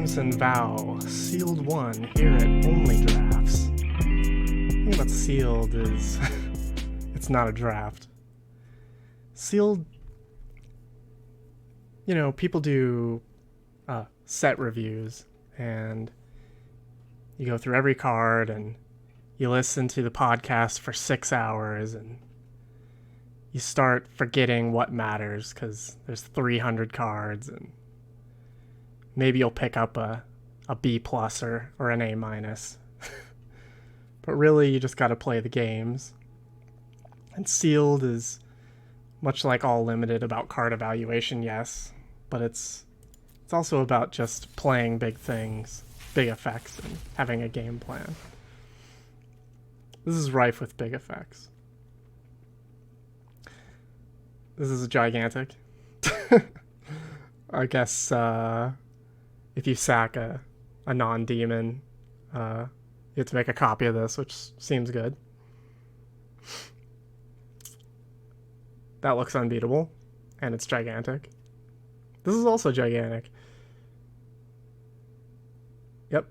Crimson Vow, Sealed 1, here at Only Drafts. The thing about Sealed is it's not a draft. Sealed, people do set reviews, and you go through every card, and you listen to the podcast for 6 hours, and you start forgetting what matters because there's 300 cards, and maybe you'll pick up a B plus or an A minus. But really, you just got to play the games. And Sealed is much like All Limited about card evaluation, yes, but it's also about just playing big things, big effects, and having a game plan. This is rife with big effects. This is gigantic. I guess if you sack a non-demon, you have to make a copy of this, which seems good. That looks unbeatable, and it's gigantic. This is also gigantic. Yep.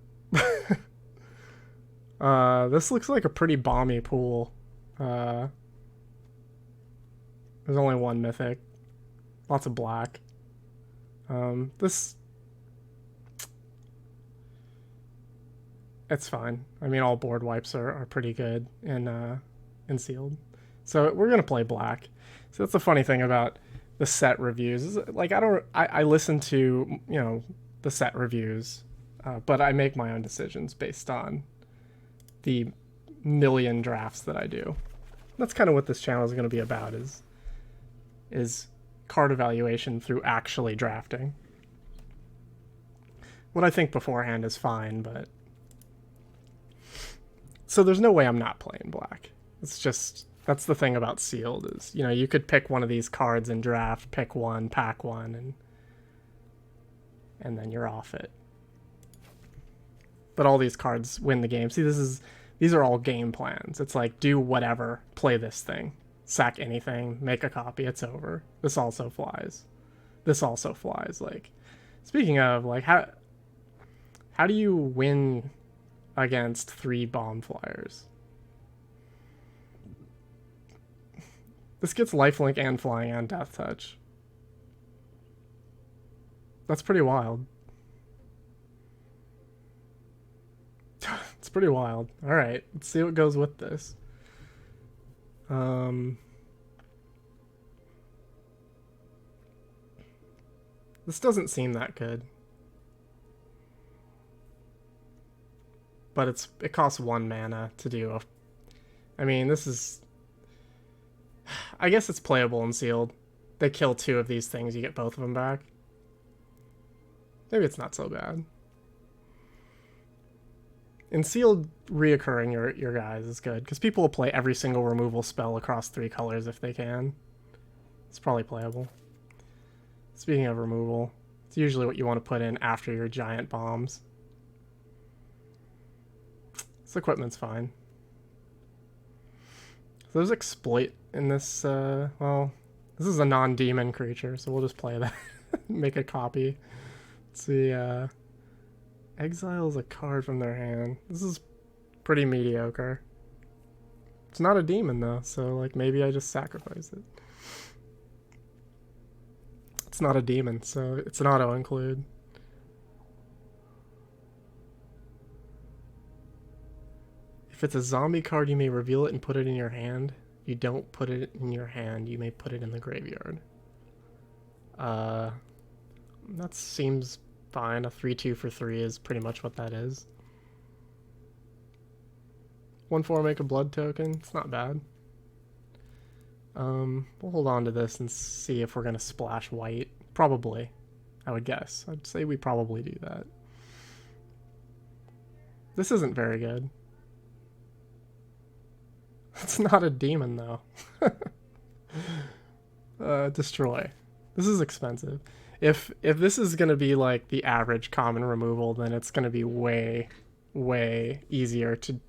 This looks like a pretty bomby pool. There's only one mythic. Lots of black. It's fine. I mean, all board wipes are pretty good in Sealed. So we're gonna play black. So that's the funny thing about the set reviews. Is like I listen to the set reviews, but I make my own decisions based on the million drafts that I do. That's kind of what this channel is going to be about, is card evaluation through actually drafting. What I think beforehand is fine, but so there's no way I'm not playing black. It's just, that's the thing about Sealed is, you could pick one of these cards in draft, pick one, pack one, and then you're off it. But all these cards win the game. See, these are all game plans. It's like, do whatever, play this thing, sack anything, make a copy, it's over. This also flies. This also flies. Like, speaking of, like, how do you win against 3 bomb flyers? This gets lifelink and flying and death touch. That's pretty wild. It's pretty wild. All right, let's see what goes with this. This doesn't seem that good, but it costs 1 mana to do I mean, this is, I guess it's playable in Sealed. They kill 2 of these things, you get both of them back. Maybe it's not so bad. In Sealed, reoccurring your guys is good, because people will play every single removal spell across 3 colors if they can. It's probably playable. Speaking of removal, it's usually what you want to put in after your giant bombs. This equipment's fine. So there's exploit in this, well, this is a non-demon creature, so we'll just play that. Make a copy. Let's see, exiles a card from their hand. This is pretty mediocre. It's not a demon though, so like maybe I just sacrifice it. It's not a demon, so it's an auto include. If it's a zombie card, you may reveal it and put it in your hand. If you don't put it in your hand, you may put it in the graveyard. That seems fine. A 3/2 for 3 is pretty much what that is. 1/4 make a blood token. It's not bad. We'll hold on to this and see if we're gonna splash white. Probably, I would guess. I'd say we probably do that. This isn't very good. It's not a demon though. Destroy. This is expensive. If this is gonna be like the average common removal, then it's gonna be way easier to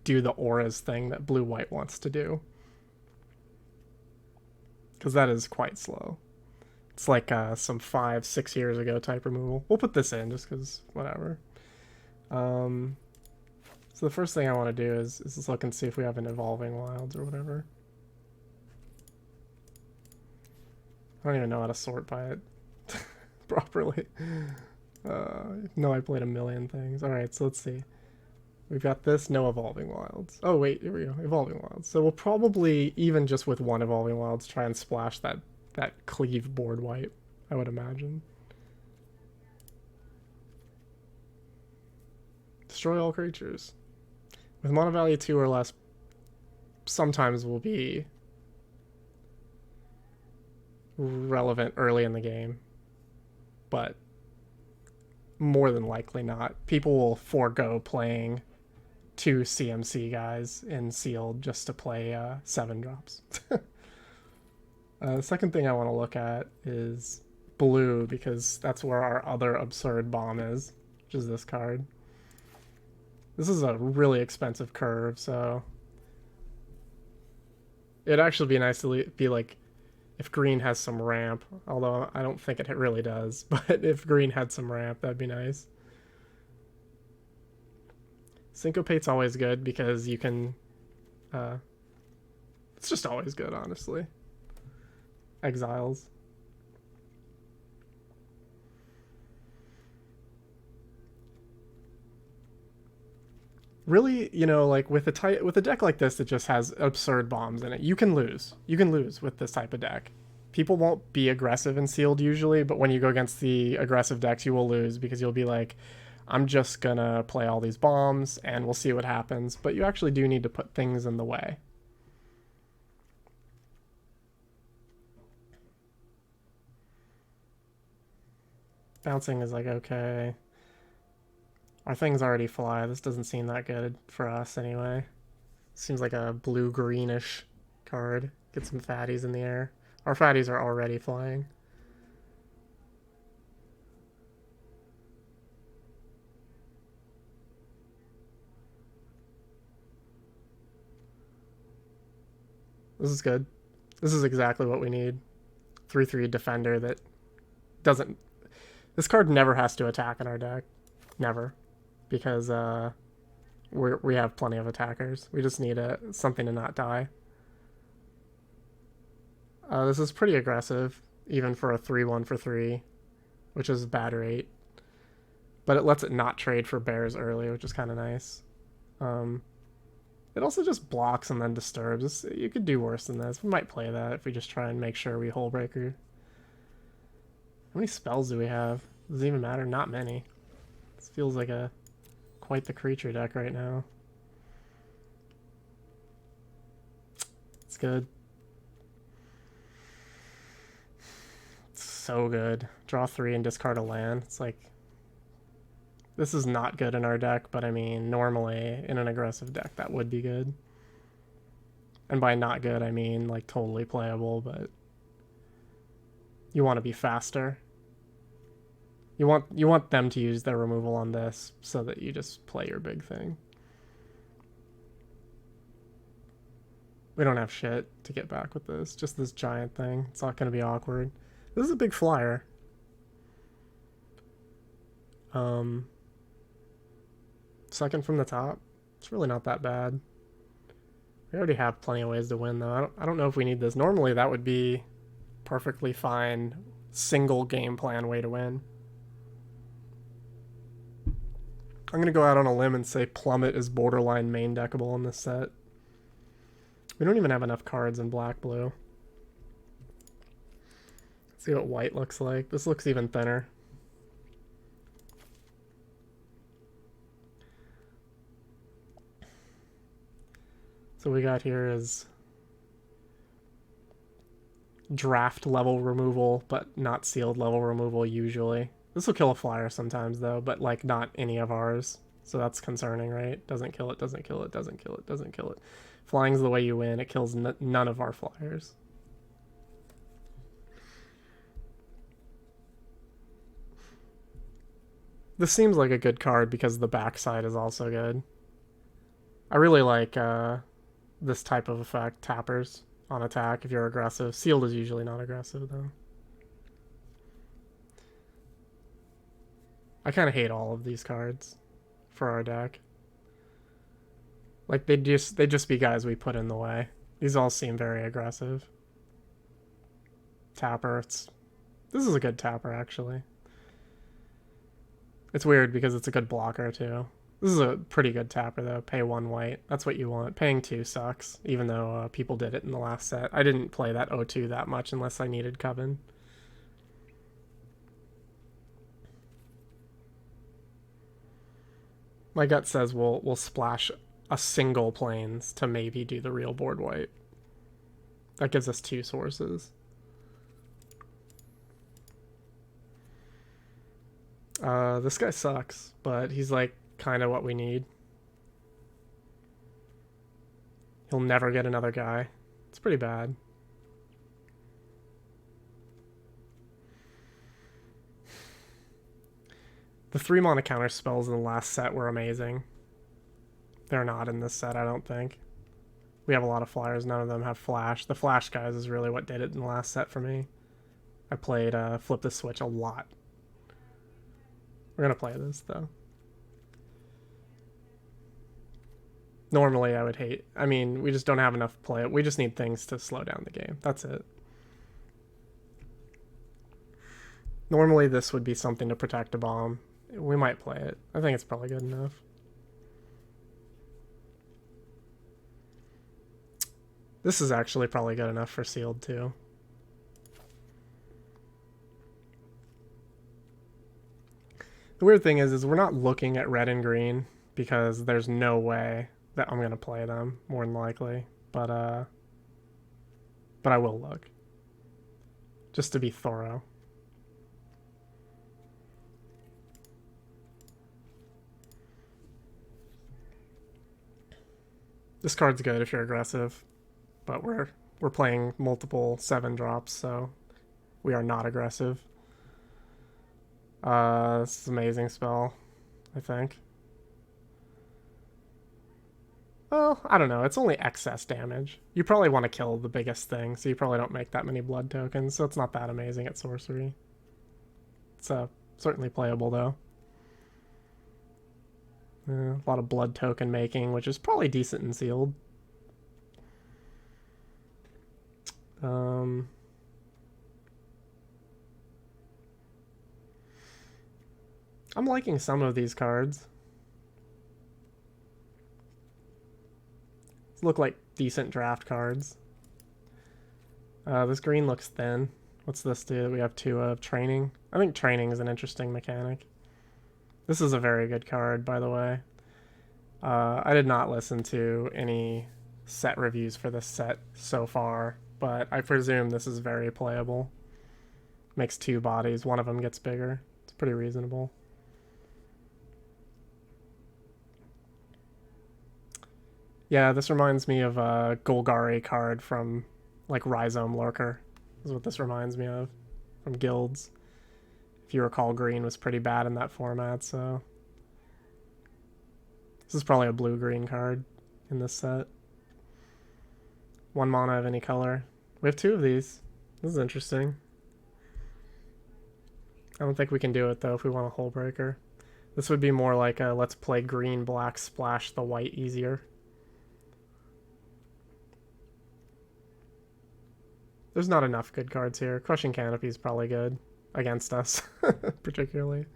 do the auras thing that blue-white wants to do, because that is quite slow. It's like some 5, 6 years ago type removal. We'll put this in just because whatever. So the first thing I want to do is just look and see if we have an Evolving Wilds or whatever. I don't even know how to sort by it properly. No, I played a million things. Alright, so let's see. We've got this, no Evolving Wilds. Oh wait, here we go, Evolving Wilds. So we'll probably, even just with one Evolving Wilds, try and splash that cleave board wipe, I would imagine. Destroy all creatures. With mana value 2 or less, sometimes will be relevant early in the game, but more than likely not. People will forego playing 2 CMC guys in sealed just to play 7 drops. The second thing I want to look at is blue, because that's where our other absurd bomb is, which is this card. This is a really expensive curve, so it'd actually be nice to be like, if green has some ramp, although I don't think it really does, but if green had some ramp, that'd be nice. Syncopate's always good because you can, it's just always good, honestly. Exiles. Really, you know, like with a deck like this that just has absurd bombs in it, you can lose. You can lose with this type of deck. People won't be aggressive in sealed usually, but when you go against the aggressive decks, you will lose because you'll be like, I'm just gonna play all these bombs and we'll see what happens. But you actually do need to put things in the way. Bouncing is like, okay. Our things already fly. This doesn't seem that good for us anyway. Seems like a blue-greenish card. Get some fatties in the air. Our fatties are already flying. This is good. This is exactly what we need. 3/3 defender that doesn't... This card never has to attack in our deck. Never. Because we have plenty of attackers. We just need something to not die. This is pretty aggressive, even for a 3/1 for 3, which is bad rate. But it lets it not trade for bears early, which is kind of nice. It also just blocks and then disturbs. You could do worse than this. We might play that if we just try and make sure we Hullbreaker. How many spells do we have? Does it even matter? Not many. This feels like quite the creature deck right now. It's good. It's so good. Draw 3 and discard a land. It's like, this is not good in our deck, but I mean, normally in an aggressive deck that would be good. And by not good, I mean like totally playable, but you want to be faster. You want them to use their removal on this so that you just play your big thing. We don't have shit to get back with this. Just this giant thing. It's not going to be awkward. This is a big flyer. Second from the top. It's really not that bad. We already have plenty of ways to win, though. I don't know if we need this. Normally, that would be perfectly fine single game plan way to win. I'm going to go out on a limb and say Plummet is borderline main deckable in this set. We don't even have enough cards in black-blue. Let's see what white looks like. This looks even thinner. So we got here is draft level removal, but not sealed level removal usually. This will kill a flyer sometimes though, but like not any of ours. So that's concerning, right? Doesn't kill it, doesn't kill it, doesn't kill it, doesn't kill it. Flying's the way you win. It kills none of our flyers. This seems like a good card because the backside is also good. I really like this type of effect, tappers on attack if you're aggressive. Sealed is usually not aggressive though. I kind of hate all of these cards for our deck. Like, they'd just be guys we put in the way. These all seem very aggressive. Tapper. This is a good tapper, actually. It's weird because it's a good blocker, too. This is a pretty good tapper, though. Pay 1 white. That's what you want. Paying 2 sucks, even though people did it in the last set. I didn't play that O2 that much unless I needed Coven. My gut says we'll splash a single planes to maybe do the real board white. That gives us 2 sources. This guy sucks, but he's like kind of what we need. He'll never get another guy. It's pretty bad. The 3-mana counter spells in the last set were amazing. They're not in this set, I don't think. We have a lot of flyers. None of them have flash. The flash guys is really what did it in the last set for me. I played Flip the Switch a lot. We're going to play this, though. Normally, I would hate... I mean, we just don't have enough play. We just need things to slow down the game. That's it. Normally, this would be something to protect a bomb. We might play it. I think it's probably good enough. This is actually probably good enough for sealed, too. The weird thing is we're not looking at red and green because there's no way that I'm going to play them, more than likely. But I will look. Just to be thorough. This card's good if you're aggressive, but we're playing multiple 7 drops, so we are not aggressive. This is an amazing spell, I think. Well, I don't know. It's only excess damage. You probably want to kill the biggest thing, so you probably don't make that many blood tokens, so it's not that amazing at sorcery. It's certainly playable, though. A lot of blood token making, which is probably decent and sealed. I'm liking some of these cards. These look like decent draft cards. This green looks thin. What's this do? We have 2 of training. I think training is an interesting mechanic. This is a very good card, by the way. I did not listen to any set reviews for this set so far, but I presume this is very playable. Makes 2 bodies. One of them gets bigger. It's pretty reasonable. Yeah, this reminds me of a Golgari card from, like, Rhizome Lurker. Is what this reminds me of from Guilds. If you recall, green was pretty bad in that format, so... This is probably a blue-green card in this set. 1 mana of any color. We have 2 of these. This is interesting. I don't think we can do it, though, if we want a Hull Breaker. This would be more like a let's play green-black, splash the white easier. There's not enough good cards here. Crushing Canopy is probably good against us, particularly.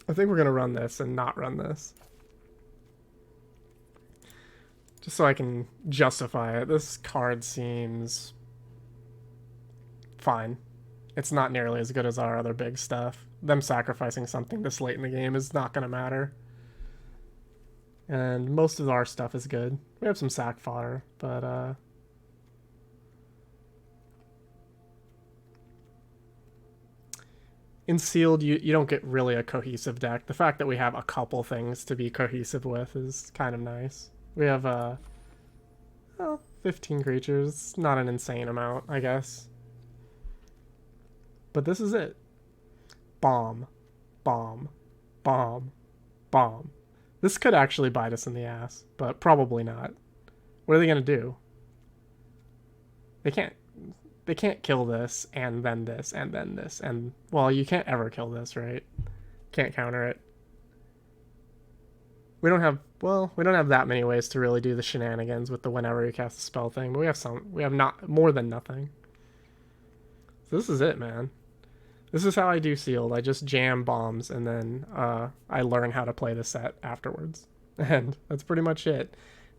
I think we're going to run this and not run this. Just so I can justify it. This card seems fine. It's not nearly as good as our other big stuff. Them sacrificing something this late in the game is not going to matter. And most of our stuff is good. We have some sack fodder, but in sealed, you don't get really a cohesive deck. The fact that we have a couple things to be cohesive with is kind of nice. We have well, 15 creatures. Not an insane amount, I guess. But this is it. Bomb. Bomb. Bomb. Bomb. This could actually bite us in the ass, but probably not. What are they going to do? They can't. they can't kill this, and then this, and then this, and, well, you can't ever kill this, right? Can't counter it. We don't have, well, we don't have that many ways to really do the shenanigans with the whenever you cast a spell thing, but we have not, more than nothing. So this is it, man. This is how I do sealed. I just jam bombs, and then I learn how to play the set afterwards. And that's pretty much it.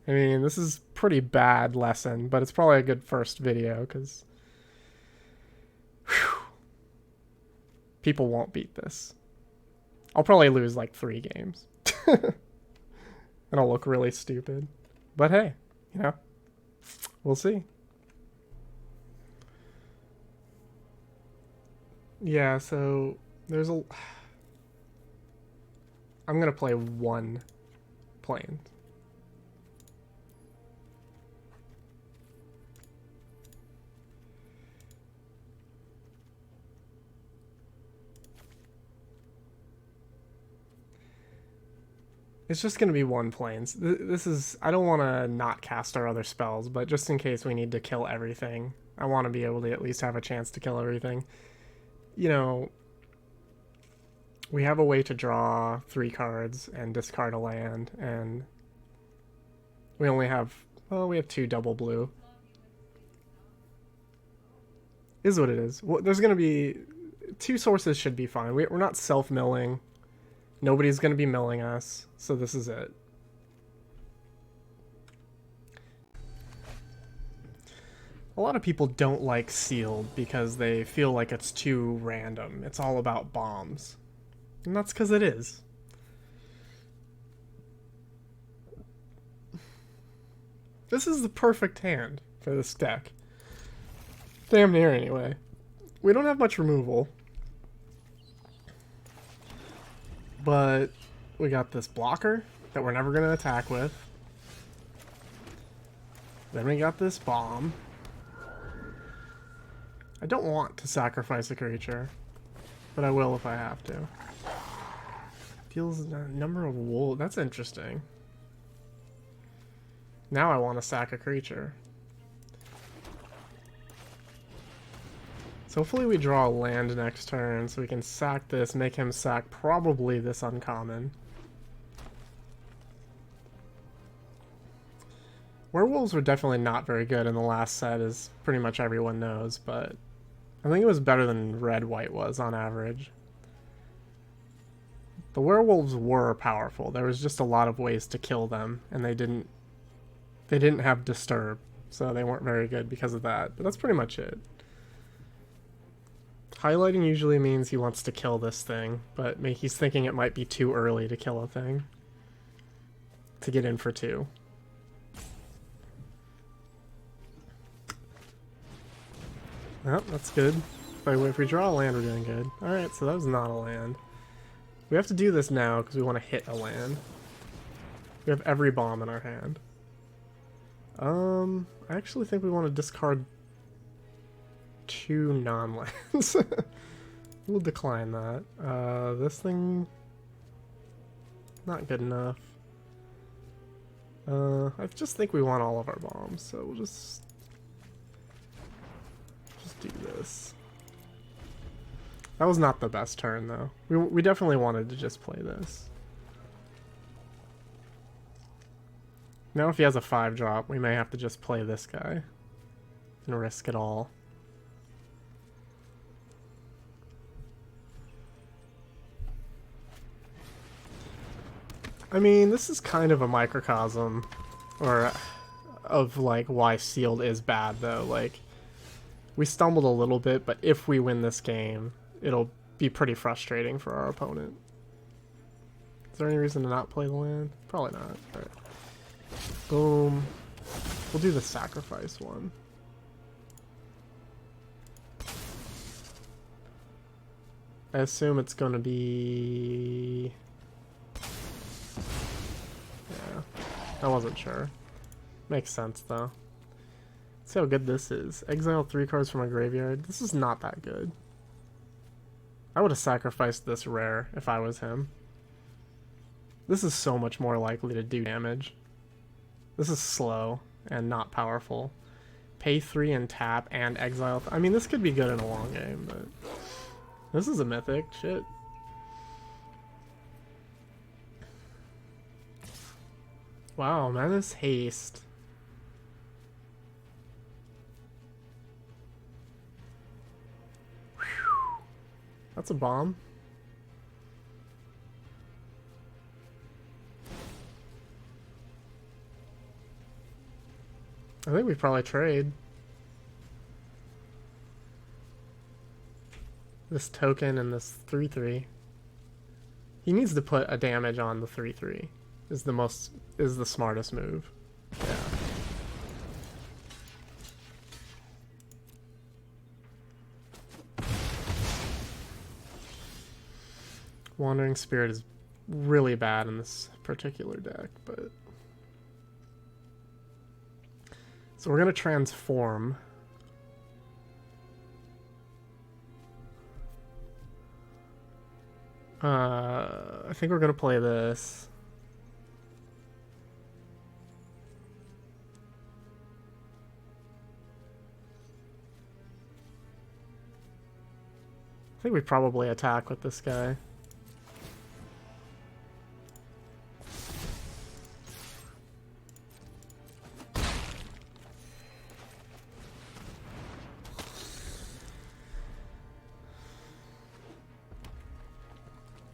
I mean, this is pretty bad lesson, but it's probably a good first video, because people won't beat this. I'll probably lose like 3 games. And I'll look really stupid. But hey, you know, we'll see. Yeah, so there's a... I'm going to play 1 plane. It's just going to be 1 planes. This is... I don't want to not cast our other spells, but just in case we need to kill everything, I want to be able to at least have a chance to kill everything. You know, we have a way to draw 3 cards and discard a land, and we only have... well, we have 2 double blue. Is what it is. Well, there's going to be... 2 sources should be fine. We're not self-milling. Nobody's going to be milling us, so this is it. A lot of people don't like sealed because they feel like it's too random. It's all about bombs. And that's because it is. This is the perfect hand for this deck. Damn near, anyway. We don't have much removal. But we got this blocker that we're never going to attack with. Then we got this bomb. I don't want to sacrifice a creature, but I will if I have to. Deals a number of wool. That's interesting. Now I want to sack a creature. So hopefully we draw a land next turn so we can sack this, make him sack probably this uncommon. Werewolves were definitely not very good in the last set, as pretty much everyone knows, but I think it was better than red-white was on average. The werewolves were powerful. There was just a lot of ways to kill them, and they didn't have disturb, so they weren't very good because of that. But that's pretty much it. Highlighting usually means he wants to kill this thing, but he's thinking it might be too early to kill a thing. To get in for 2. Well, that's good. If we draw a land, we're doing good. Alright, so that was not a land. We have to do this now because we want to hit a land. We have every bomb in our hand. I actually think we want to discard 2 non-lands. We'll decline that. This thing... not good enough. I just think we want all of our bombs, so we'll just do this. That was not the best turn, though. We definitely wanted to just play this. Now if he has a 5-drop, we may have to just play this guy and risk it all. I mean, this is kind of a microcosm of like why sealed is bad, though. Like, we stumbled a little bit, but if we win this game, it'll be pretty frustrating for our opponent. Is there any reason to not play the land? Probably not. Alright. Boom. We'll do the sacrifice one. I assume it's going to be... yeah, I wasn't sure. Makes sense, though. Let's see how good this is. Exile 3 cards from my graveyard. This is not that good. I would have sacrificed this rare if I was him. This is so much more likely to do damage. This is slow and not powerful. Pay 3 and tap and exile. I mean, this could be good in a long game, but this is a mythic. Shit. Wow, Menace Haste. Whew. That's a bomb. I think we probably trade. This token and this 3/3. He needs to put a damage on the 3/3. Is the smartest move. Yeah. Wandering Spirit is really bad in this particular deck, but so we're gonna transform. I think we're gonna play this. I think we probably attack with this guy.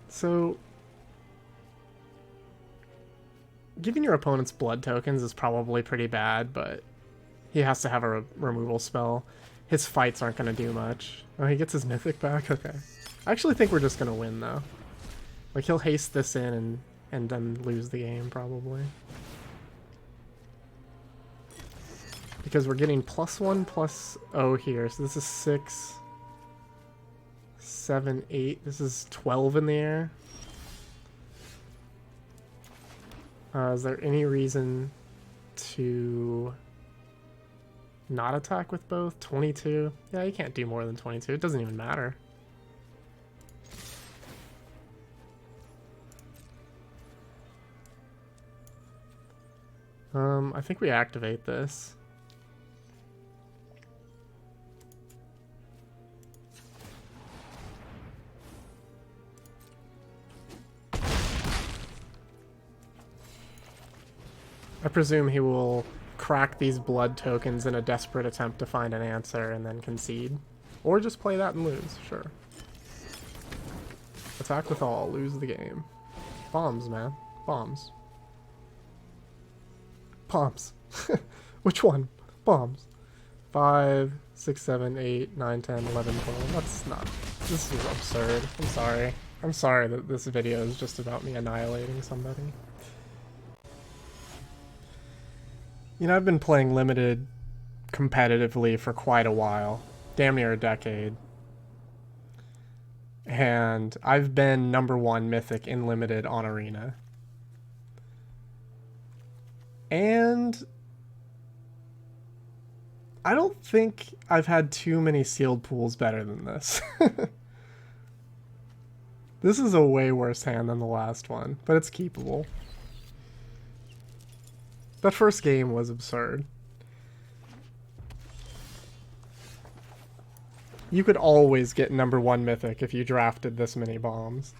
So, giving your opponent's blood tokens is probably pretty bad, but he has to have a removal spell. His fights aren't going to do much. Oh, he gets his mythic back? Okay. I actually think we're just going to win, though. Like, he'll haste this in and then lose the game, probably. Because we're getting +1/+0 here, so this is 6... 7, 8. This is 12 in the air. Is there any reason to not attack with both? 22? Yeah, you can't do more than 22. It doesn't even matter. I think we activate this. I presume he will crack these blood tokens in a desperate attempt to find an answer and then concede. Or just play that and lose, sure. Attack with all, lose the game. Bombs, man. Bombs. Bombs. Which one? Bombs. 5, 6, 7, 8, 9, 10, 11, 12. That's not... This is absurd. I'm sorry. I'm sorry that this video is just about me annihilating somebody. You know, I've been playing Limited competitively for quite a while. Damn near a decade. And I've been #1 Mythic in Limited on Arena. And I don't think I've had too many sealed pools better than this. This is a way worse hand than the last one, but it's keepable. That first game was absurd. You could always get #1 Mythic if you drafted this many bombs.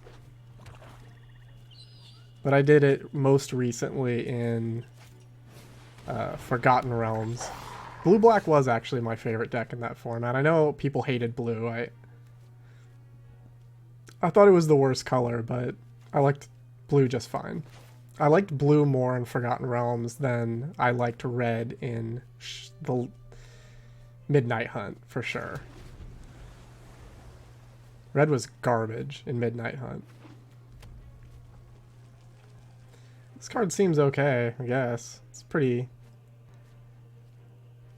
But I did it most recently in Forgotten Realms. Blue-Black was actually my favorite deck in that format. I know people hated blue. I thought it was the worst color, but I liked blue just fine. I liked blue more in Forgotten Realms than I liked red in the Midnight Hunt, for sure. Red was garbage in Midnight Hunt. This card seems okay, I guess. It's pretty...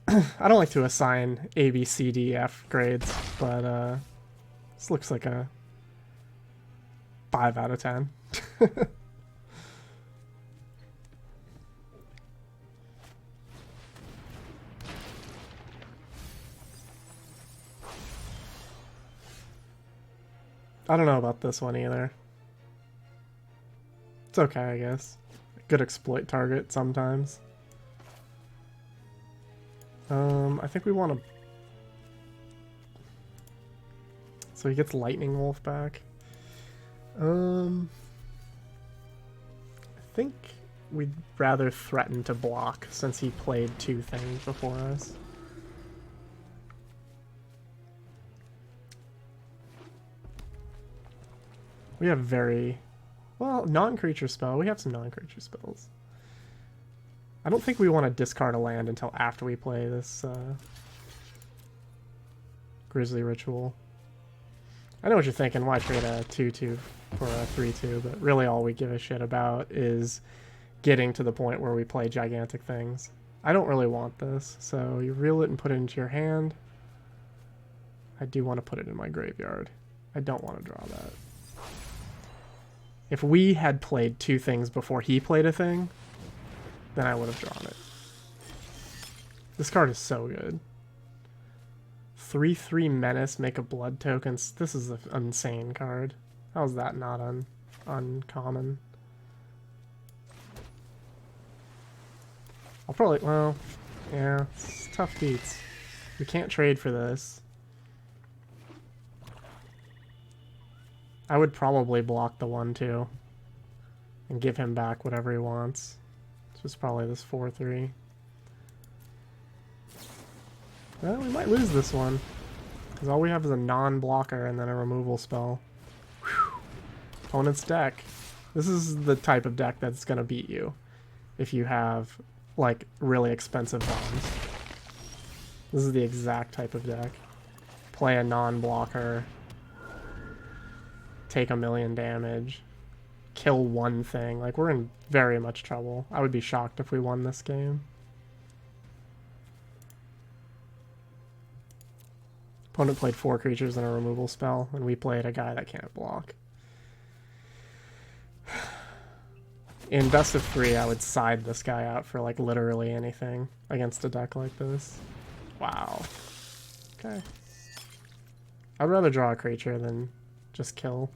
I don't like to assign A, B, C, D, F grades, but this looks like a 5 out of 10. I don't know about this one either. It's okay, I guess. Good exploit target sometimes. I think we want to... So he gets Lightning Wolf back. I think we'd rather threaten to block since he played 2 things before us. We have very... Well, non-creature spell. We have some non-creature spells. I don't think we want to discard a land until after we play this Grizzly Ritual. I know what you're thinking, why trade a 2-2 for a 3-2, but really all we give a shit about is getting to the point where we play gigantic things. I don't really want this, so you reel it and put it into your hand. I do want to put it in my graveyard. I don't want to draw that. If we had played 2 things before he played a thing, then I would have drawn it. This card is so good. 3/3 Menace, make a blood token. This is an insane card. How is that not uncommon? I'll probably, well, yeah, it's tough beats. We can't trade for this. I would probably block the 1/2 and give him back whatever he wants. Which is probably this 4/3. Well, we might lose this one. Because all we have is a non-blocker and then a removal spell. Whew. Opponent's deck. This is the type of deck that's going to beat you. If you have, like, really expensive bombs. This is the exact type of deck. Play a non-blocker. Take 1,000,000 damage. Kill 1 thing. Like, we're in very much trouble. I would be shocked if we won this game. Opponent played 4 creatures and a removal spell, and we played a guy that can't block. In best of 3, I would side this guy out for, like, literally anything against a deck like this. Wow. Okay. I'd rather draw a creature than just kill.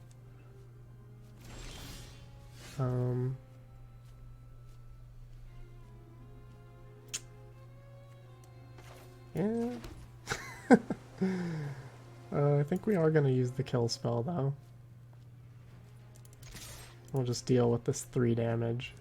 Yeah. I think we are going to use the kill spell, though. We'll just deal with this 3 damage.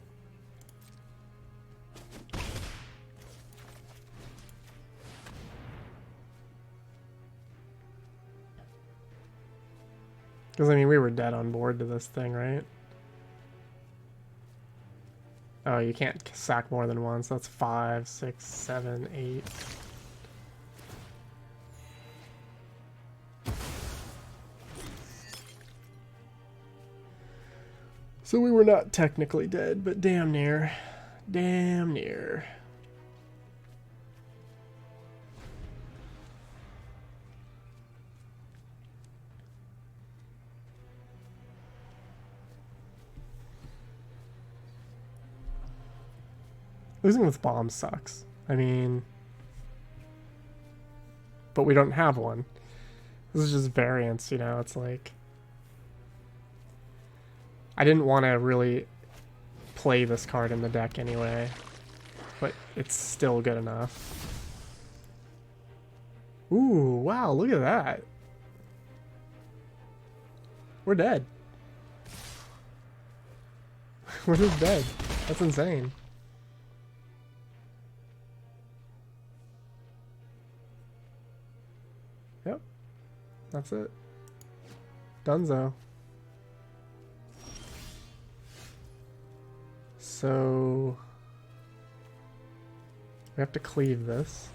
Because, I mean, we were dead on board to this thing, right? Oh, you can't sack more than once. That's 5, 6, 7, 8. So we were not technically dead, but damn near. Damn near. Losing with bombs sucks. I mean... But we don't have one. This is just variance, you know? It's like... I didn't want to really play this card in the deck anyway. But it's still good enough. Ooh, wow, look at that. We're dead. We're just dead. That's insane. Yep. That's it. Dunzo. So we have to cleave this.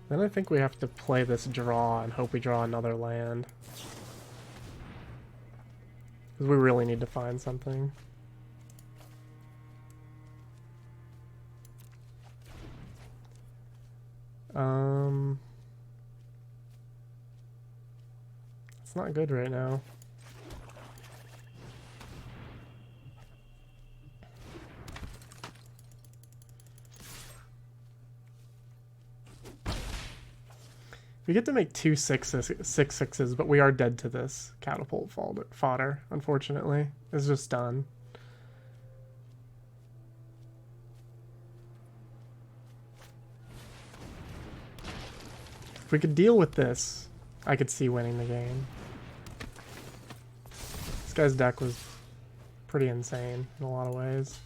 Then I think we have to play this draw and hope we draw another land. Because we really need to find something. It's not good right now. We get to make 6/6s, but we are dead to this catapult fodder, unfortunately. It's just done. If we could deal with this, I could see winning the game. This guy's deck was pretty insane in a lot of ways.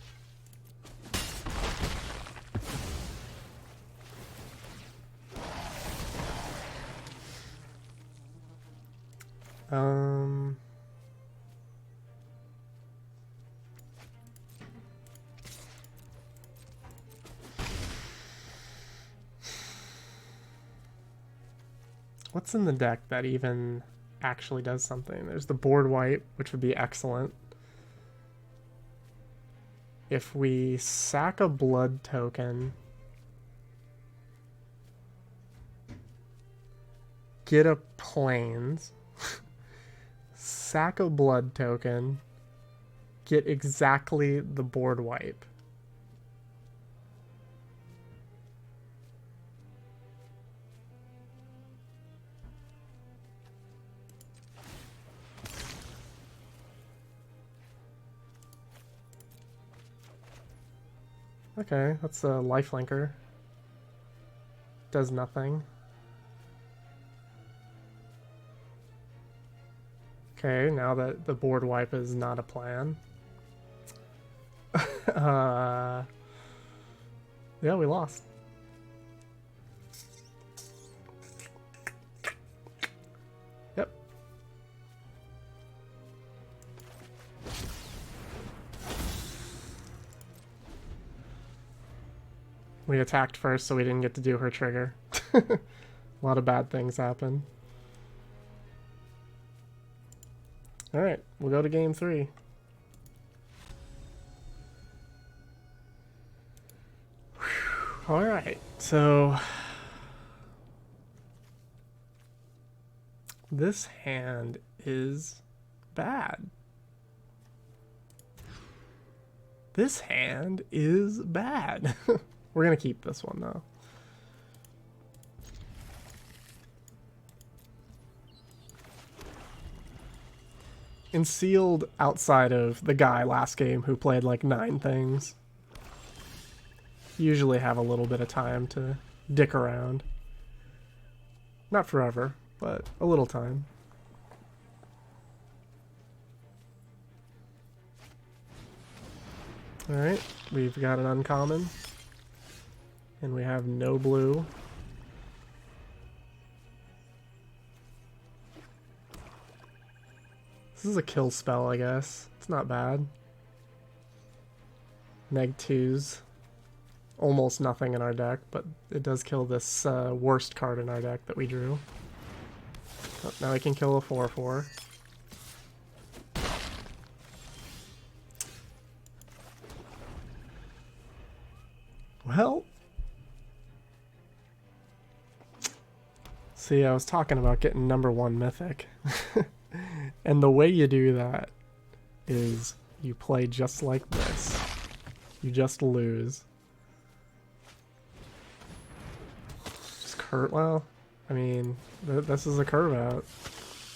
What's in the deck that even actually does something? There's the board wipe, which would be excellent. If we sack a blood token, get a plains, sack a blood token, get exactly the board wipe. Okay, that's a lifelinker. Does nothing. Okay, now that the board wipe is not a plan. Yeah, we lost. Yep. We attacked first, so we didn't get to do her trigger. A lot of bad things happen. Alright, we'll go to game 3. Alright, so this hand is bad. This hand is bad. We're gonna keep this one though. And sealed outside of the guy last game who played like 9 things. Usually have a little bit of time to dick around. Not forever, but a little time. Alright, we've got an uncommon. And we have no blue. This is a kill spell, I guess. It's not bad. Neg 2s. Almost nothing in our deck, but it does kill this worst card in our deck that we drew. Oh, now we can kill a 4/4. Well, see, I was talking about getting #1 mythic. And the way you do that is you play just like this. You just lose. Just well, I mean, this is a curve out.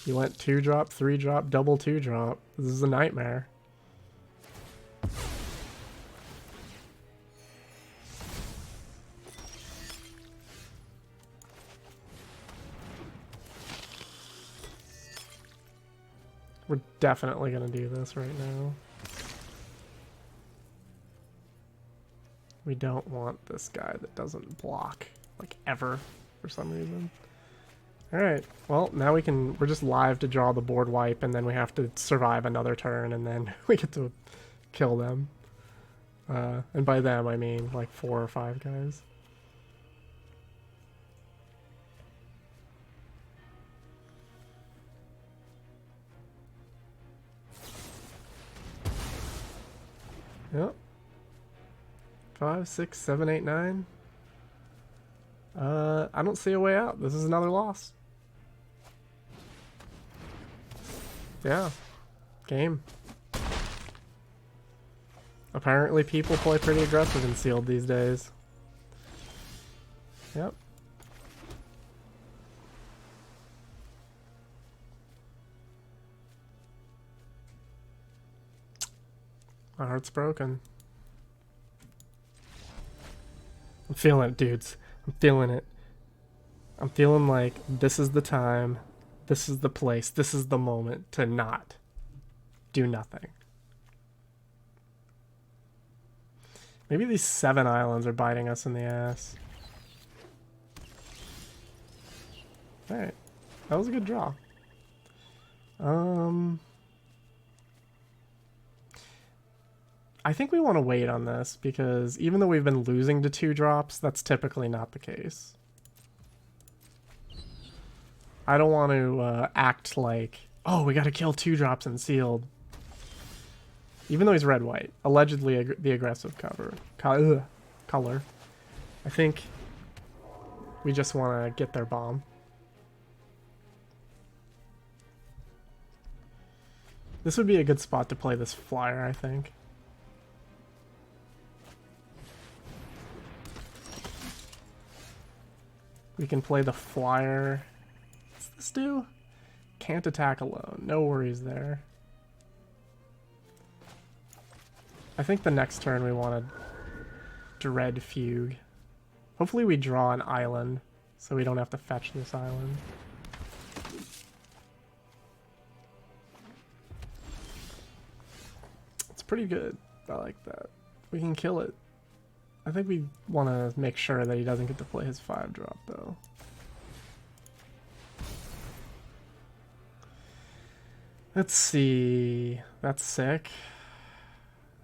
You went 2-drop, 3-drop, double 2-drop. This is a nightmare. We're definitely gonna do this right now. We don't want this guy that doesn't block, like, ever, for some reason. Alright, well, now we're just live to draw the board wipe, and then we have to survive another turn, and then we get to kill them. And by them, I mean, like, 4 or 5 guys. Yep. 5, 6, 7, 8, 9. I don't see a way out. This is another loss. Yeah. Game. Apparently people play pretty aggressive in sealed these days. Yep. My heart's broken. I'm feeling it, dudes. I'm feeling it. I'm feeling like this is the time, this is the place, this is the moment to not do nothing. Maybe these 7 islands are biting us in the ass. Alright. That was a good draw. I think we want to wait on this because even though we've been losing to 2 drops, that's typically not the case. I don't want to act like, oh, we got to kill 2 drops and sealed. Even though he's red-white, allegedly the aggressive color. I think we just want to get their bomb. This would be a good spot to play this flyer, I think. We can play the flyer. What's this do? Can't attack alone. No worries there. I think the next turn we want to Dread Fugue. Hopefully we draw an island, so we don't have to fetch this island. It's pretty good. I like that. We can kill it. I think we want to make sure that he doesn't get to play his 5-drop, though. Let's see. That's sick.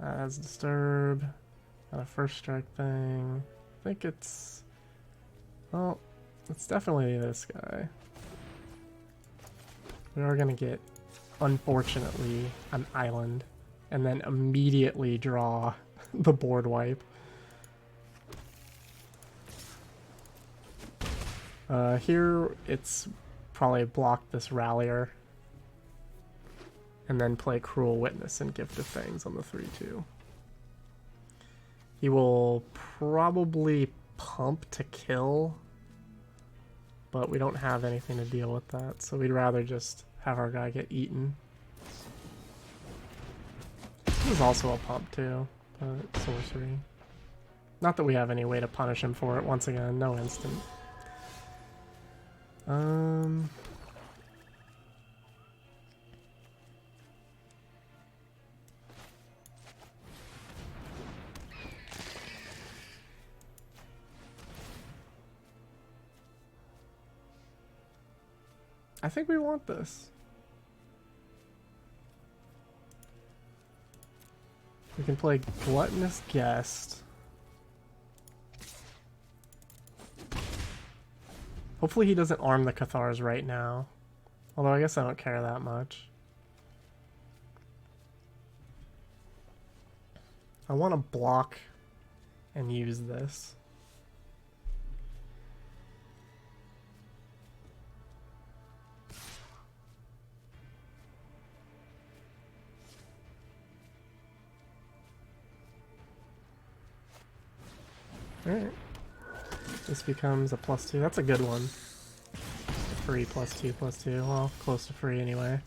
That's Disturb. Got a first strike thing. I think it's... Well, it's definitely this guy. We are going to get, unfortunately, an island. And then immediately draw the board wipe. Here, it's probably block this Rallier. And then play Cruel Witness and Gift of Fangs on the 3-2. He will probably pump to kill, but we don't have anything to deal with that, so we'd rather just have our guy get eaten. This is also a pump too, but sorcery. Not that we have any way to punish him for it, once again, no instant. I think we want this. We can play Gluttonous Guest. Hopefully he doesn't arm the Cathars right now. Although I guess I don't care that much. I want to block and use this. Alright. This becomes a +2. That's a good one. Free +2/+2. Well, close to free anyway.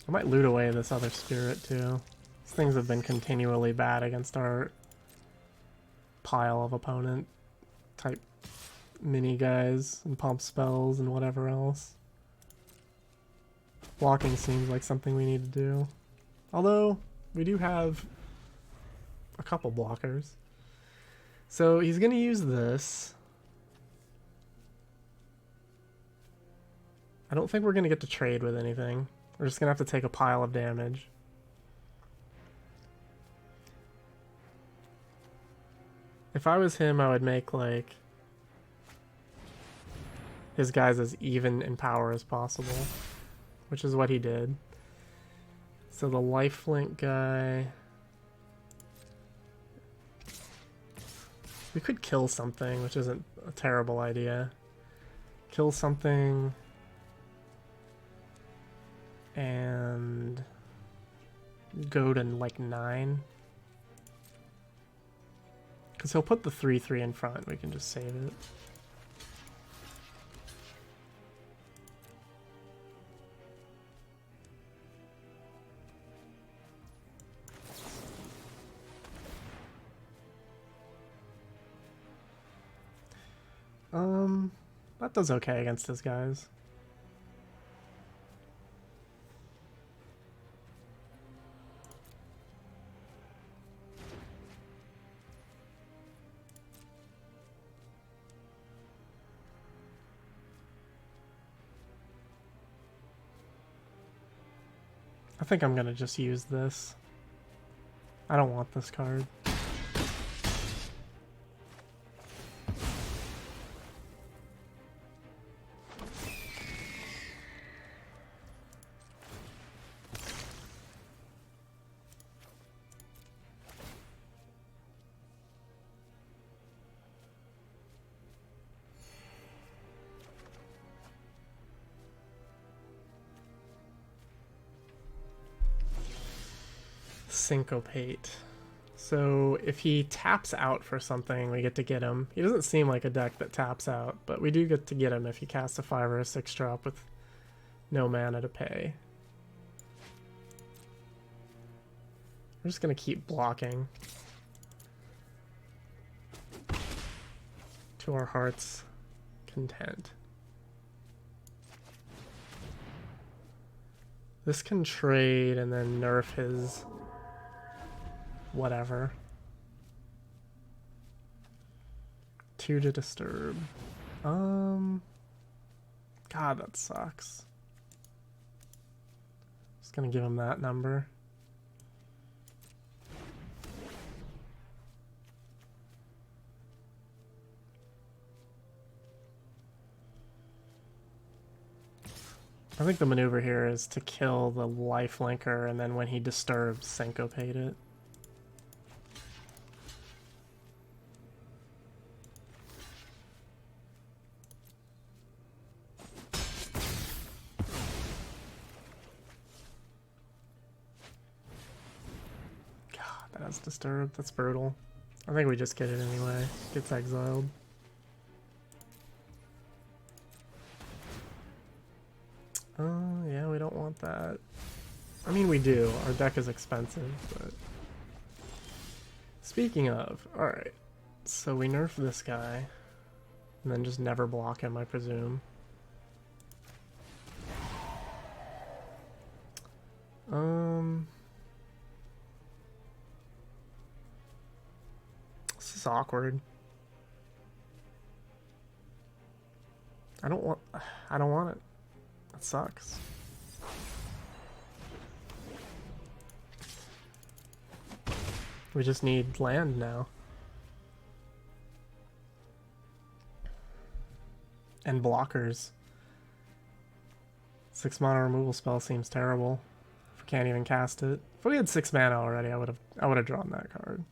I might loot away this other spirit too. These things have been continually bad against our pile of opponent type mini guys and pump spells and whatever else. Blocking seems like something we need to do. Although, we do have a couple blockers. So he's going to use this. I don't think we're going to get to trade with anything. We're just going to have to take a pile of damage. If I was him, I would make, like, his guys as even in power as possible, which is what he did. So the lifelink guy... We could kill something, which isn't a terrible idea. Kill something... and... go to, like, 9. Because he'll put the 3/3 in front. We can just save it. That does okay against his guys. I think I'm gonna just use this. I don't want this card. Syncopate. So if he taps out for something, we get to get him. He doesn't seem like a deck that taps out, but we do get to get him if he casts a 5 or a 6 drop with no mana to pay. We're just going to keep blocking to our heart's content. This can trade and then nerf his whatever. 2 to disturb. God, that sucks. Just gonna give him that number. I think the maneuver here is to kill the life linker and then when he disturbs, syncopate it. That's disturbed. That's brutal. I think we just get it anyway. Gets exiled. Yeah, we don't want that. I mean, we do. Our deck is expensive, but... Speaking of, alright. So we nerf this guy. And then just never block him, I presume. This is awkward. I don't want it. That sucks. We just need land now. And blockers. 6 mana removal spell seems terrible. If we can't even cast it. If we had 6 mana already, I would have drawn that card.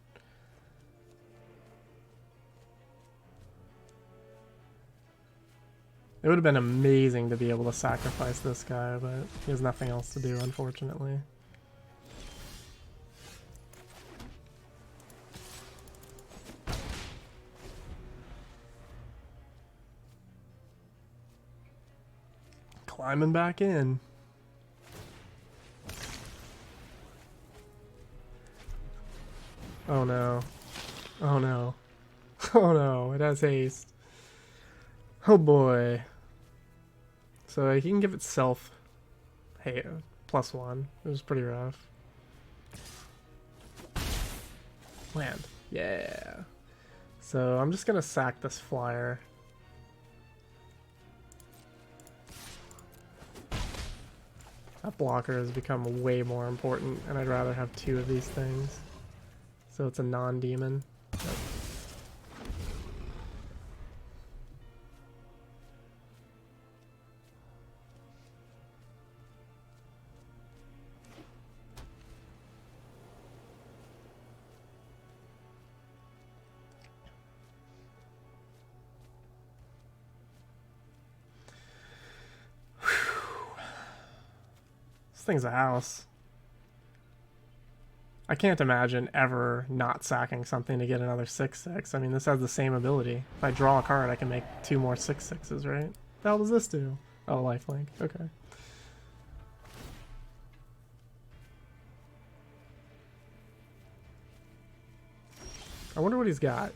It would have been amazing to be able to sacrifice this guy, but he has nothing else to do, unfortunately. Climbing back in. Oh no. Oh no. Oh no, it has haste. Oh boy. So he can give itself, hey, +1. It was pretty rough. Land. Yeah. So I'm just gonna sack this flyer. That blocker has become way more important, and I'd rather have 2 of these things. So it's a non-demon. Yep. This thing's a house. I can't imagine ever not sacking something to get another 6/6. I mean, this has the same ability. If I draw a card, I can make 2 more 6/6s, right? The hell does this do? Oh, lifelink. Okay. I wonder what he's got.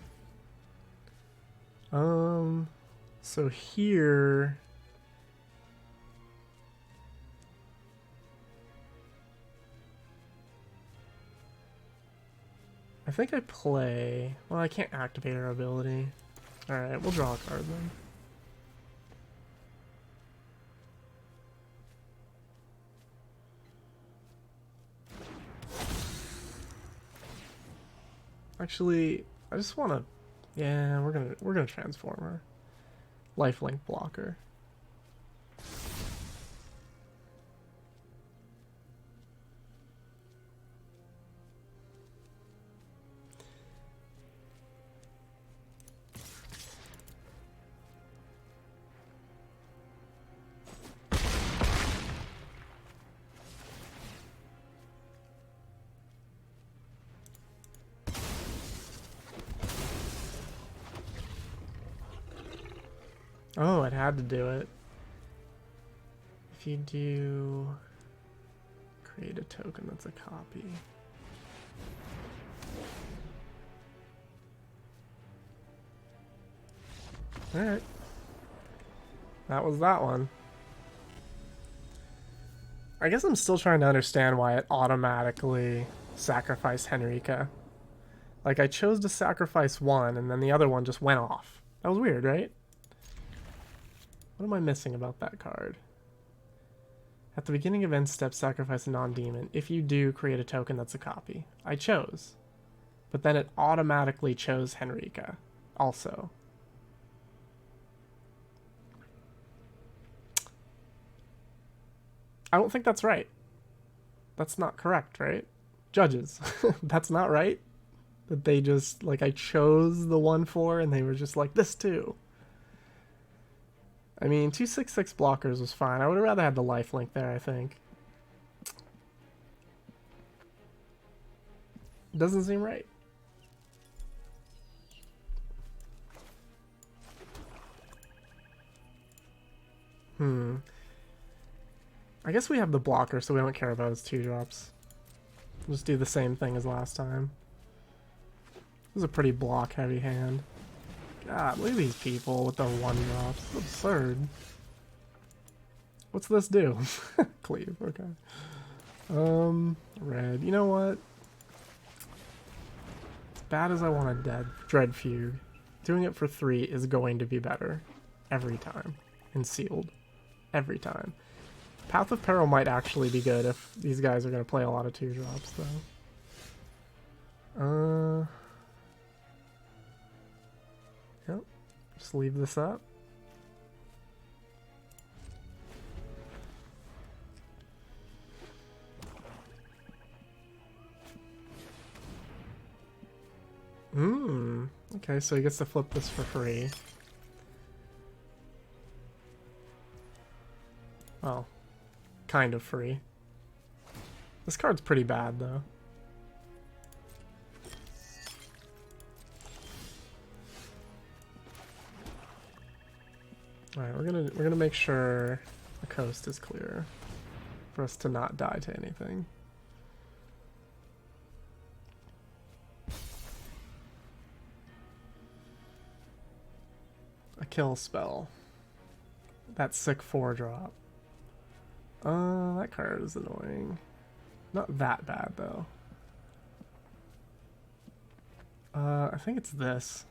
So here... I think I play... Well, I can't activate our ability. Alright, we'll draw a card then. Actually, I just want to... Yeah, we're gonna transform her. Lifelink blocker. Oh, it had to do it. If you do... Create a token that's a copy. Alright. That was that one. I guess I'm still trying to understand why it automatically sacrificed Henrika. Like, I chose to sacrifice one, and then the other one just went off. That was weird, right? What am I missing about that card? At the beginning of end step, sacrifice a non-demon. If you do, create a token that's a copy. I chose. But then it automatically chose Henrika also. I don't think that's right. That's not correct, right? Judges. That's not right? That they just, like, I chose the 1/4 and they were just like, this too. I mean, 2/6/6 blockers was fine. I would have rather had the lifelink there, I think. Doesn't seem right. I guess we have the blocker, so we don't care about his 2-drops. We'll just do the same thing as last time. This is a pretty block-heavy hand. God, look at these people with the 1-drops. It's absurd. What's this do? Cleave, okay. Red. You know what? As bad as I want a Dread Fugue, doing it for 3 is going to be better. Every time. And sealed. Every time. Path of Peril might actually be good if these guys are going to play a lot of 2-drops, though. Yep. Just leave this up. Okay, so he gets to flip this for free. Well, kind of free. This card's pretty bad, though. Alright, we're gonna make sure the coast is clear for us to not die to anything. A kill spell. That sick 4-drop. That card is annoying. Not that bad, though. I think it's this.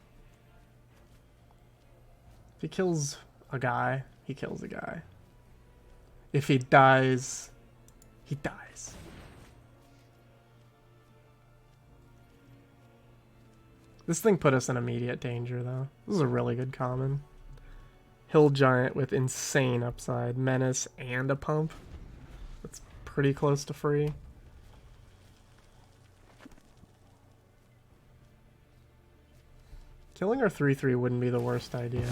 If he kills a guy, he kills a guy. If he dies, he dies. This thing put us in immediate danger, though. This is a really good common. Hill Giant with insane upside. Menace and a pump. That's pretty close to free. Killing our 3/3 wouldn't be the worst idea.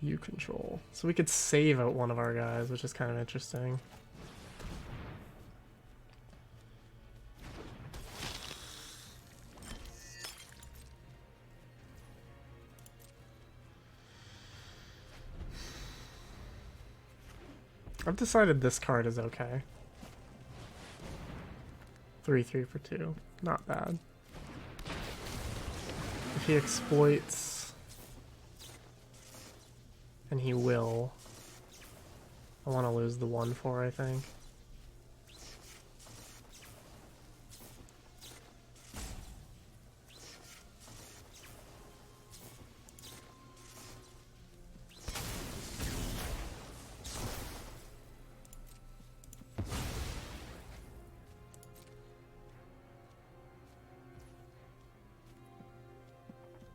You control. So we could save out one of our guys, which is kind of interesting. I've decided this card is okay. 3/3 for 2. Not bad. If he exploits, and he will, I want to lose the 1/4, I think.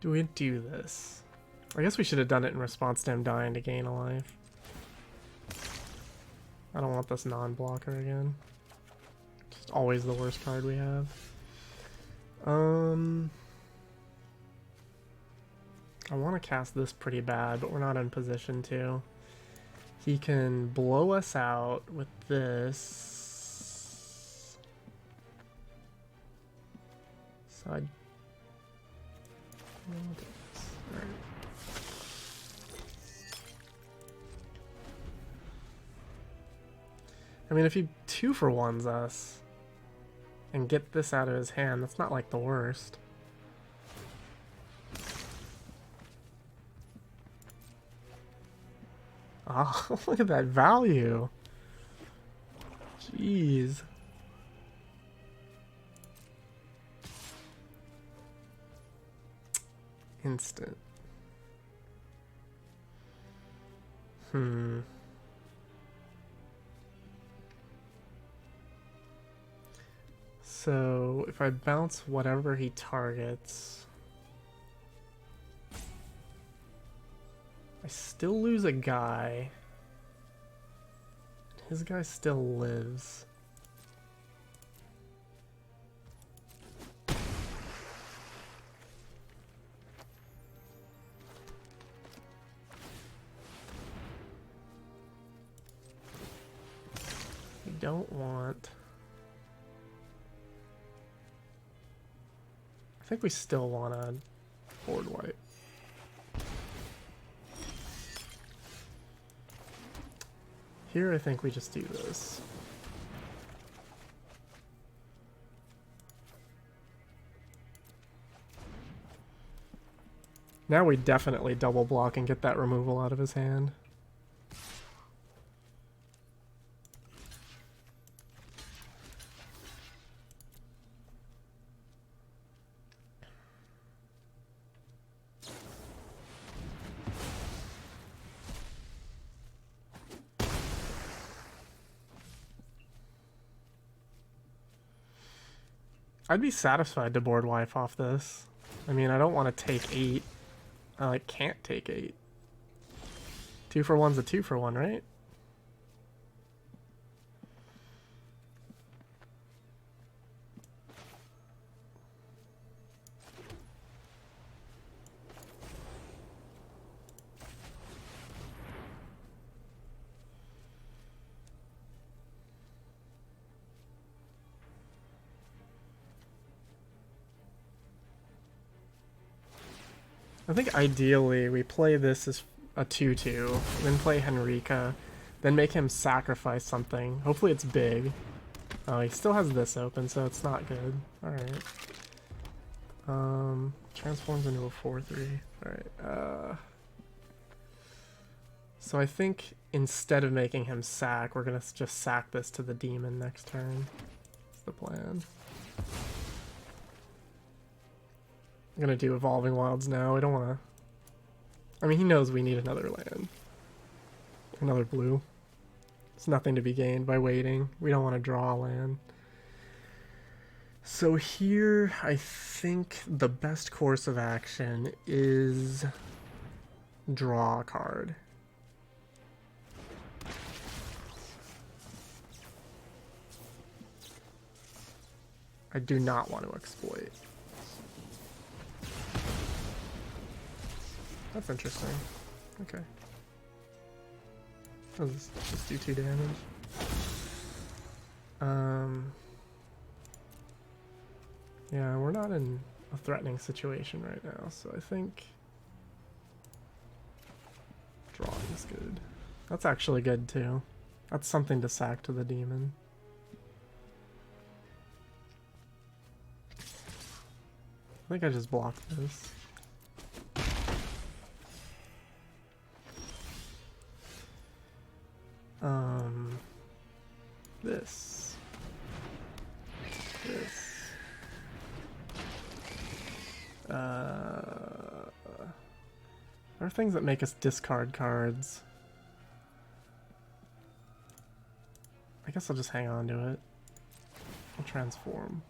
Do we do this? I guess we should have done it in response to him dying to gain a life. I don't want this non-blocker again. Just always the worst card we have. I want to cast this pretty bad, but we're not in position to. He can blow us out with this. So I'd... Right. I mean, if he 2-for-1s us and get this out of his hand, that's not like the worst. Oh, look at that value. Jeez. Instant. So if I bounce whatever he targets, I still lose a guy. His guy still lives. We don't want... I think we still want to board wipe. Here I think we just do this. Now we definitely double block and get that removal out of his hand. I'd be satisfied to board wipe off this. I mean, I don't want to take 8. I like can't take 8. 2-for-1's a 2-for-1, right? I think ideally we play this as a 2-2, then play Henrika, then make him sacrifice something. Hopefully it's big. Oh, he still has this open, so it's not good. Alright. Transforms into a 4/3. Alright, so I think instead of making him sack, we're gonna just sack this to the demon next turn. That's the plan. I'm gonna do Evolving Wilds now. I don't wanna... I mean, he knows we need another land. Another blue. There's nothing to be gained by waiting. We don't want to draw a land. So here, I think the best course of action is draw a card. I do not want to exploit. That's interesting. Okay. Let's just do 2 damage. Yeah, we're not in a threatening situation right now, so I think drawing is good. That's actually good too. That's something to sack to the demon. I think I just blocked this. This. There are things that make us discard cards. I guess I'll just hang on to it. I'll transform.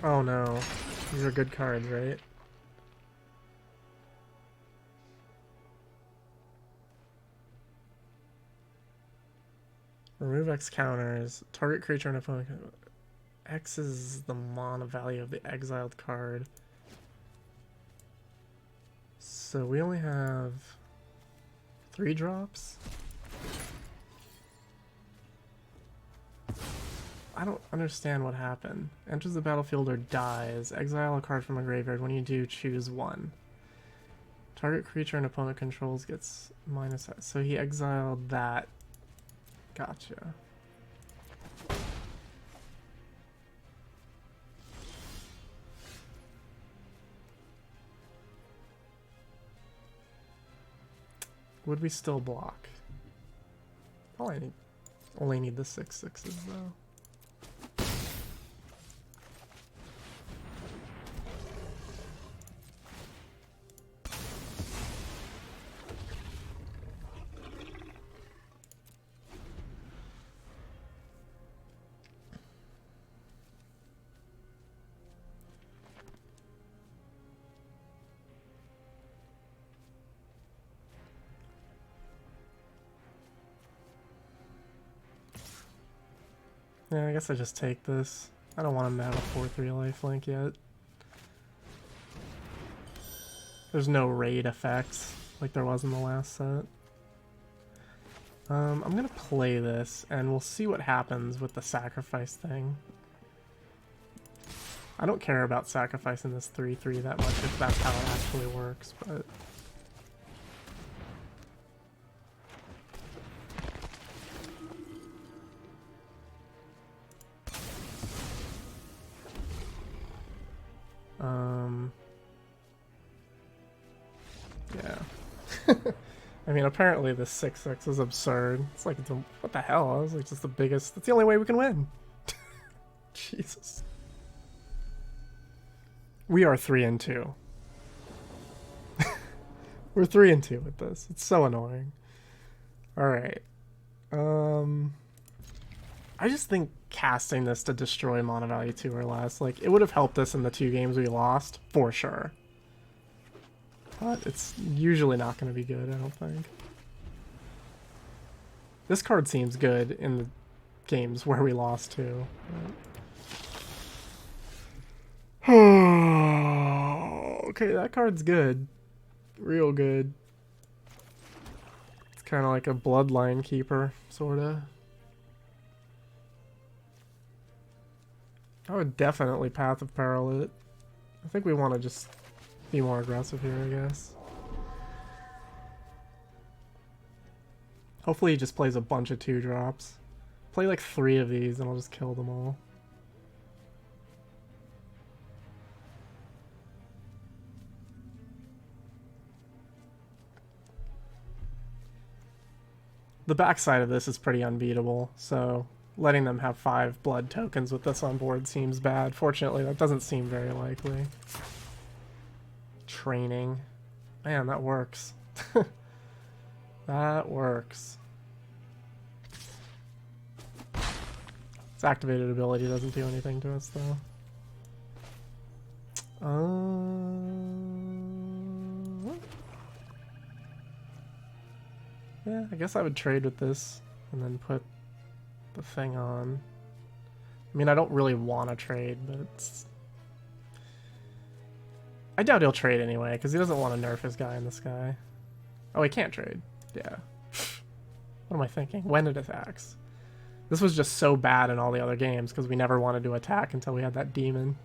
Oh no. These are good cards, right? Remove X counters. Target creature and opponent. X is the mana value of the exiled card. So we only have 3 drops? I don't understand what happened. Enters the battlefield or dies. Exile a card from a graveyard. When you do, choose 1. Target creature and opponent controls gets minus. So he exiled that. Gotcha. Would we still block? Probably only need the 6/6s though. Yeah, I guess I just take this. I don't want him to have a 4/3 lifelink yet. There's no raid effects like there was in the last set. I'm gonna play this and we'll see what happens with the sacrifice thing. I don't care about sacrificing this 3/3 that much if that's how it actually works, but... yeah. I mean, apparently this 6/6 is absurd. It's like, what the hell? It's like just the biggest... That's the only way we can win. Jesus. We are 3-2. We're 3-2 with this. It's so annoying. Alright. I just think casting this to destroy mana value 2 or less, like, it would have helped us in the 2 games we lost, for sure. But it's usually not going to be good, I don't think. This card seems good in the games where we lost too. But... okay, that card's good. Real good. It's kind of like a bloodline keeper, sorta. I would definitely Path of Peril it. I think we want to just be more aggressive here, I guess. Hopefully he just plays a bunch of 2-drops. Play like 3 of these and I'll just kill them all. The backside of this is pretty unbeatable, so letting them have 5 blood tokens with this on board seems bad. Fortunately, that doesn't seem very likely. Training. Man, that works. That works. Its activated ability doesn't do anything to us, though. Yeah, I guess I would trade with this and then put the thing on. I mean, I don't really want to trade, but it's... I doubt he'll trade anyway, because he doesn't want to nerf his guy in the sky. Oh, he can't trade. Yeah. What am I thinking? When it attacks. This was just so bad in all the other games because we never wanted to attack until we had that demon.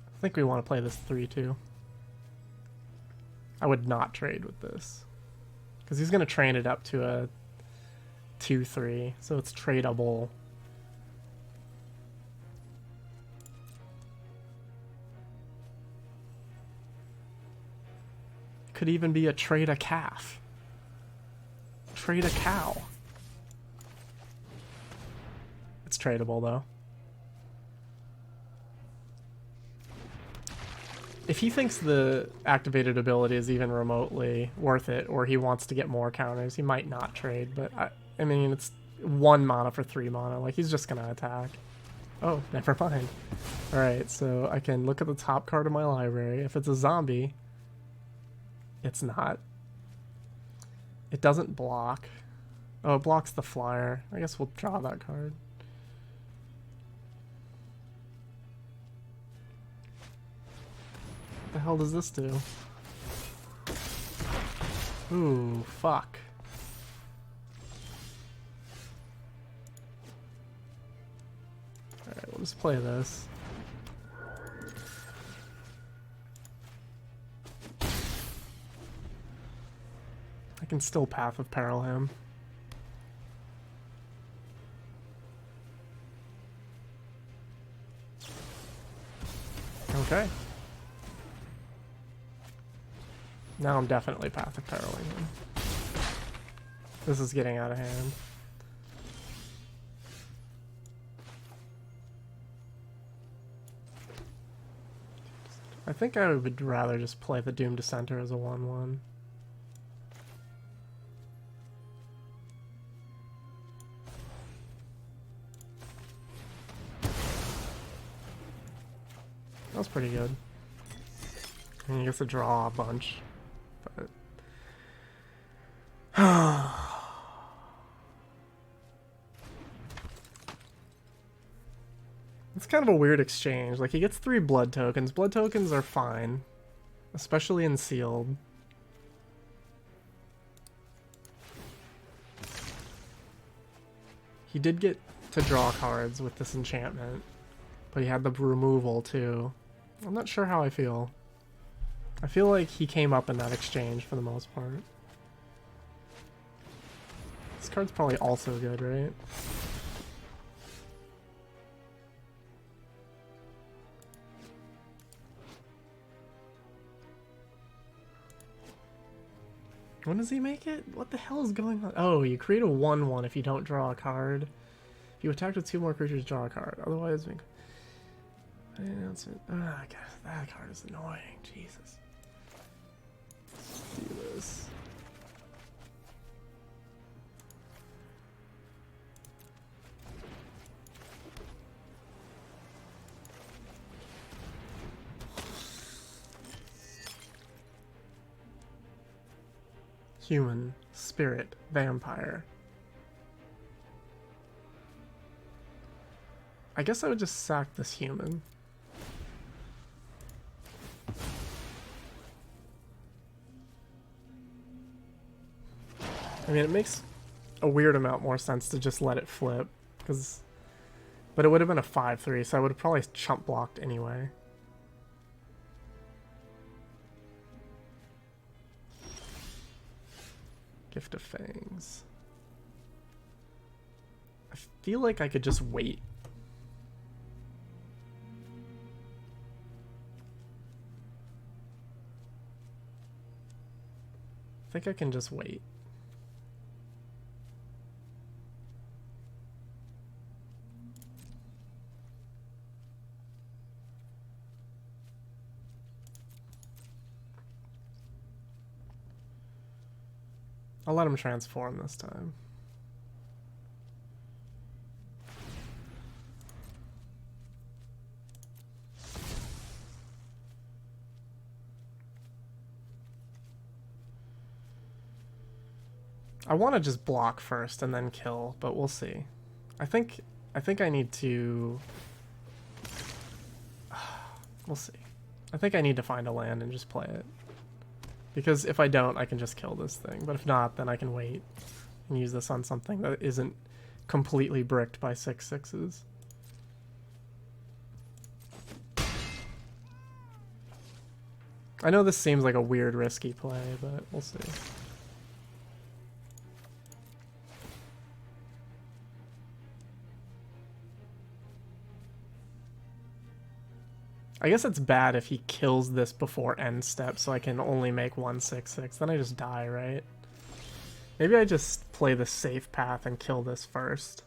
I think we want to play this 3-2. I would not trade with this. Because he's going to train it up to a 2-3, so it's tradable. Could even be a trade a calf. Trade a cow. It's tradable, though. If he thinks the activated ability is even remotely worth it, or he wants to get more counters, he might not trade, but I mean, it's 1 mana for 3 mana. Like, he's just gonna attack. Oh, never mind. Alright, so I can look at the top card of my library. If it's a zombie, it's not. It doesn't block. Oh, it blocks the flyer. I guess we'll draw that card. What the hell does this do? Ooh, fuck. Alright, we'll just play this. I can still Path of Peril him. Okay. Now I'm definitely Path of Periling him. This is getting out of hand. I think I would rather just play the Doom Dissenter as a 1-1. That was pretty good. And he gets to draw a bunch. But it's kind of a weird exchange. Like, he gets 3 blood tokens. Blood tokens are fine, especially in sealed. He did get to draw cards with this enchantment, but he had the removal too. I'm not sure how I feel. I feel like he came up in that exchange for the most part. This card's probably also good, right? When does he make it? What the hell is going on? Oh, you create a 1-1 if you don't draw a card. If you attack with 2 more creatures, draw a card. Otherwise, make... Oh, God, that card is annoying. Jesus. Let's do this. Human, spirit, vampire. I guess I would just sack this human. I mean, it makes a weird amount more sense to just let it flip, but it would have been a 5-3, so I would have probably chump blocked anyway. Gift of Fangs. I feel like I could just wait. I think I can just wait. I'll let him transform this time. I want to just block first and then kill, but we'll see. I think I need to We'll see. I think I need to find a land and just play it. Because if I don't, I can just kill this thing. But if not, then I can wait and use this on something that isn't completely bricked by 6/6s. I know this seems like a weird, risky play, but we'll see. I guess it's bad if he kills this before end step, so I can only make 1/6/6. Then I just die, right? Maybe I just play the safe path and kill this first.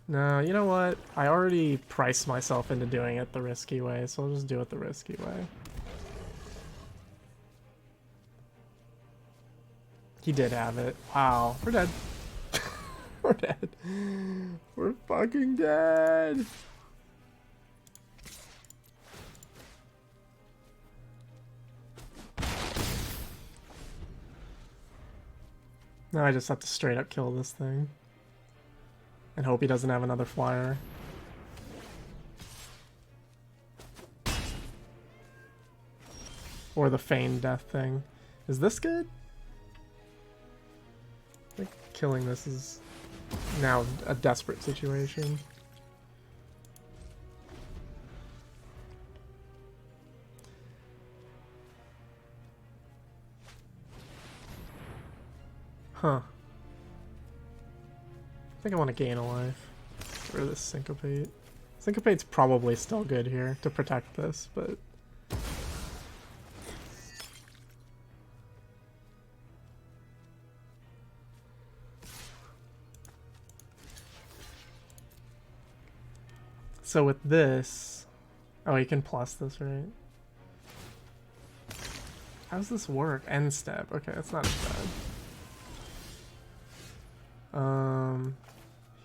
No, you know what? I already priced myself into doing it the risky way, so I'll just do it the risky way. He did have it. Wow, we're dead. We're dead. We're fucking dead. Now I just have to straight up kill this thing. And hope he doesn't have another flyer. Or the feigned death thing. Is this good? I think killing this is now a desperate situation. Huh. I think I want to gain a life. Get rid of this Syncopate. Syncopate's probably still good here to protect this, but... So with this... Oh, you can plus this, right? How does this work? End step. Okay, that's not as bad.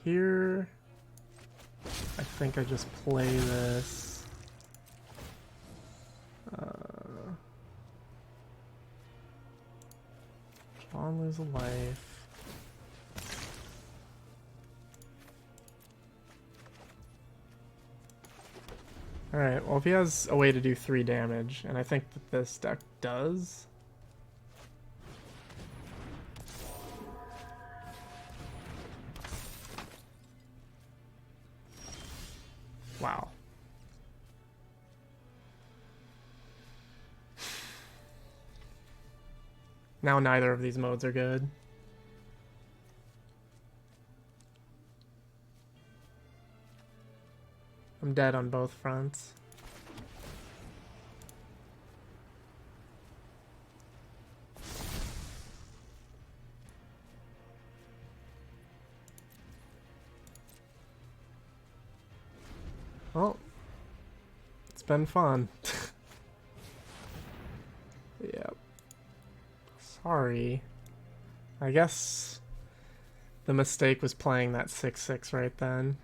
Here... I think I just play this. John lose a life. Alright, well if he has a way to do 3 damage, and I think that this deck does... Wow. Now neither of these modes are good. I'm dead on both fronts. Well, it's been fun. Yep. Sorry. I guess the mistake was playing that 6/6 right then.